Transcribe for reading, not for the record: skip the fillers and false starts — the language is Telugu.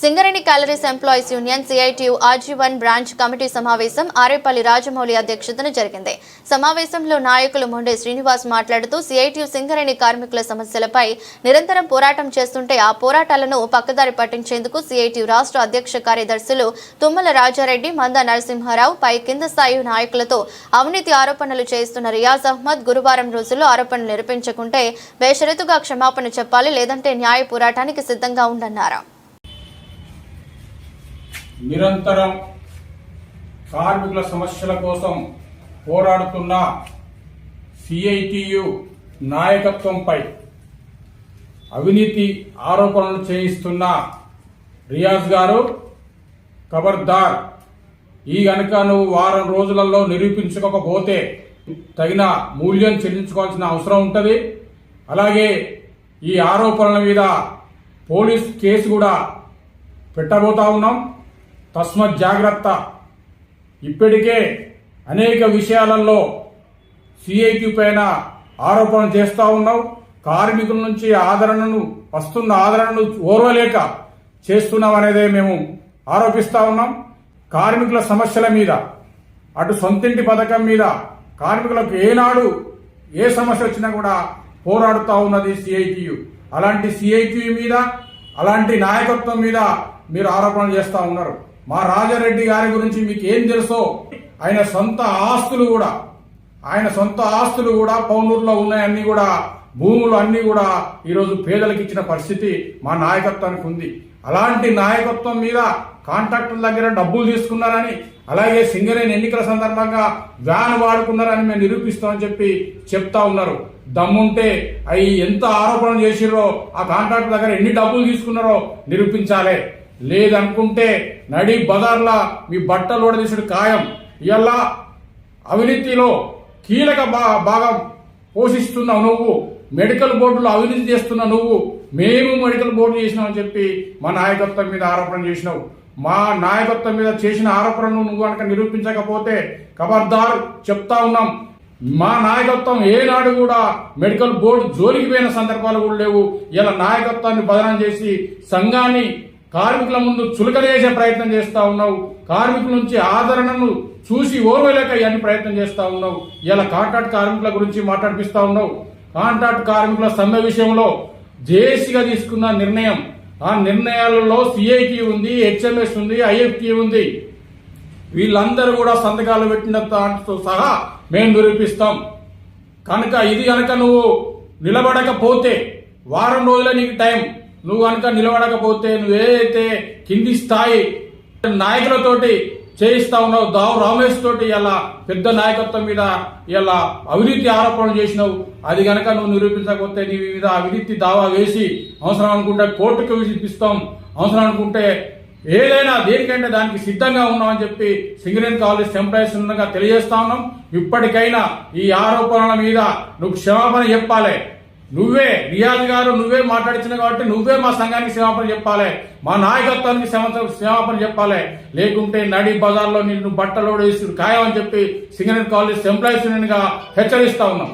Singareni collieries employees union CITU ఆర్జీ1 బ్రాంచ్ కమిటీ సమావేశం ఆరేపల్లి రాజమౌళి అధ్యక్షతన జరిగింది. సమావేశంలో నాయకులు మొండే శ్రీనివాస్ మాట్లాడుతూ సిఐటియు సింగరేణి కార్మికుల సమస్యలపై నిరంతరం పోరాటం చేస్తుంటే ఆ పోరాటాలను పక్కదారి పట్టించేందుకు సిఐటియు రాష్ట్ర అధ్యక్ష కార్యదర్శులు తుమ్మల రాజారెడ్డి, మంద నరసింహారావు పై కింద స్థాయి నాయకులతో అవినీతి ఆరోపణలు చేస్తున్న రియాజ్ అహ్మద్ గురువారం రోజుల్లో ఆరోపణలు నిరూపించకుంటే బేషరతుగా క్షమాపణ చెప్పాలి, లేదంటే న్యాయ పోరాటానికి సిద్ధంగా ఉండన్నారు. నిరంతరం కార్మికుల సమస్యల కోసం పోరాడుతున్న సిఐటియు నాయకత్వంపై అవినీతి ఆరోపణలు చేయిస్తున్న రియాజ్ గారు, ఖబర్దార్, ఈ గనుక నువ్వు వారం రోజులలో నిరూపించకపోతే తగిన మూల్యం చెల్లించుకోవాల్సిన అవసరం ఉంటుంది. అలాగే ఈ ఆరోపణల మీద పోలీస్ కేసు కూడా పెట్టబోతా ఉన్నాం. తస్మత్ జాగ్రత్త. ఇప్పటికే అనేక విషయాలలో సిఐటియు పైన ఆరోపణలు చేస్తూ ఉన్నాం. కార్మికుల నుంచి వస్తున్న ఆదరణను ఓర్వలేక చేస్తున్నాం అనేదే మేము ఆరోపిస్తూ ఉన్నాం. కార్మికుల సమస్యల మీద, అటు సొంతింటి పథకం మీద కార్మికులకు ఏనాడు ఏ సమస్య వచ్చినా కూడా పోరాడుతూ ఉన్నది సిఐటియు. అలాంటి సిఐటియు మీద, అలాంటి నాయకత్వం మీద మీరు ఆరోపణలు చేస్తూ ఉన్నారు. మా రాజారెడ్డి గారి గురించి మీకు ఏం తెలుసో, ఆయన సొంత ఆస్తులు కూడా పౌనూరులో ఉన్నాయన్నీ కూడా, భూములు అన్ని కూడా ఈరోజు పేదలకు ఇచ్చిన పరిస్థితి మా నాయకత్వానికి ఉంది. అలాంటి నాయకత్వం మీద కాంట్రాక్టర్ల దగ్గర డబ్బులు తీసుకున్నారని, అలాగే సింగరేణి ఎన్నికల సందర్భంగా వ్యాన్ వాడుకున్నారని మేము నిరూపిస్తామని చెప్తా ఉన్నారు. దమ్ముంటే అవి ఎంత ఆరోపణలు చేసిరో, ఆ కాంట్రాక్టర్ దగ్గర ఎన్ని డబ్బులు తీసుకున్నారో నిరూపించాలి. లేదనుకుంటే నడి బజార్లా మీ బట్టలు ఓడదీసుడు ఖాయం. ఇలా అవినీతిలో కీలక భాగం పోషిస్తున్నావు నువ్వు. మెడికల్ బోర్డులో అవినీతి చేస్తున్న నువ్వు, మేము మెడికల్ బోర్డు చేసినామని చెప్పి మా నాయకత్వం మీద ఆరోపణ చేసినావు. మా నాయకత్వం మీద చేసిన ఆరోపణను నువ్వు కనుక నిరూపించకపోతే ఖబర్దార్ చెప్తా ఉన్నాం. మా నాయకత్వం ఏనాడు కూడా మెడికల్ బోర్డు జోలికి పోయిన సందర్భాలు కూడా లేవు. ఇలా నాయకత్వాన్ని బదనం చేసి సంఘాన్ని కార్మికుల ముందు చులకనేసే ప్రయత్నం చేస్తా ఉన్నావు. కార్మికుల నుంచి ఆదరణను చూసి ఓర్వలేక ఇవన్నీ ప్రయత్నం చేస్తా ఉన్నావు. ఇలా కాంట్రాక్ట్ కార్మికుల గురించి మాట్లాడిపిస్తా ఉన్నావు. కాంట్రాక్ట్ కార్మికుల సమ్మె విషయంలో జేఏసీగా తీసుకున్న నిర్ణయం, ఆ నిర్ణయాలలో సిఐటి ఉంది, హెచ్ఎంఎస్ ఉంది, ఐఎఫ్టి ఉంది. వీళ్ళందరూ కూడా సంతకాలు పెట్టిన దాంతో సహా మేము నిరూపిస్తాం. ఇది కనుక నువ్వు నిలబడకపోతే, వారం రోజులే నీకు టైం, నువ్వు కనుక నిలబడకపోతే నువ్వేదైతే కింది స్థాయి నాయకులతోటి చేయిస్తా ఉన్నావు, దావు రమేష్ తోటి ఇలా పెద్ద నాయకత్వం మీద ఇలా అవినీతి ఆరోపణలు చేసినావు. అది కనుక నువ్వు నిరూపించకపోతే నీ మీద అవినీతి దావా వేసి అవసరం అనుకుంటే కోర్టుకు వినిపిస్తాం, అవసరం అనుకుంటే ఏదైనా దేనికంటే దానికి సిద్ధంగా ఉన్నామని చెప్పి సింగరేణి కాలేజ్ ఎంప్లాయీస్ ఉండగా తెలియజేస్తా ఉన్నాం. ఇప్పటికైనా ఈ ఆరోపణల మీద నువ్వు క్షమాపణ చెప్పాలి. రియాజ్ గారు నువ్వే మాట్లాడించిన కాబట్టి నువ్వే మా సంఘానికి క్షమాపణ చెప్పాలి, మా నాయకత్వానికి క్షమాపణ చెప్పాలి. లేకుంటే నడి బజార్లో నిన్ను బట్టలోడేసి ఖాయం అని చెప్పి సింగరేణి కాలేజ్ ఎంప్లాయీస్ యూనియన్ గా హెచ్చరిస్తా ఉన్నాం.